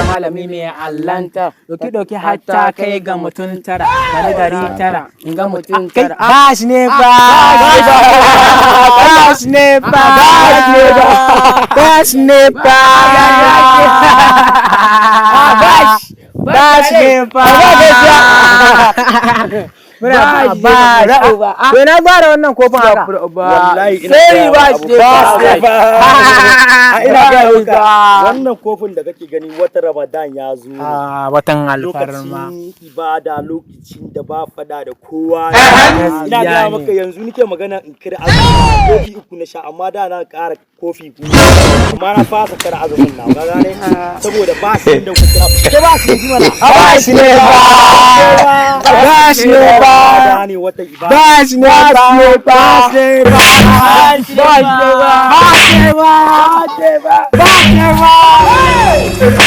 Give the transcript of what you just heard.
malami mai allanta doki hatta kai ga mutum tara gari tara in ga mutum tara bash ne ba bash ne ba bash ne ba bash ne ba muna ba to na fara wannan kofin haka wallahi sai ba shi ba ina ga wannan kofin da kake gani wata Ramadan ya zo watan alfarma lokacin ibada lokacin da ba fada da kowa ina ga maka yanzu nake magana in kira azumi kofi uku na sha amma da na ƙara kofi ku amma na fasa kar azumin na ga gane saboda ba shi da kuka ke ba shi ne ba shi ne ba shi ne ba ne wata ibada ba shi ne ba shi ne ba ba shi ne ba ba shi ne ba ba shi ne ba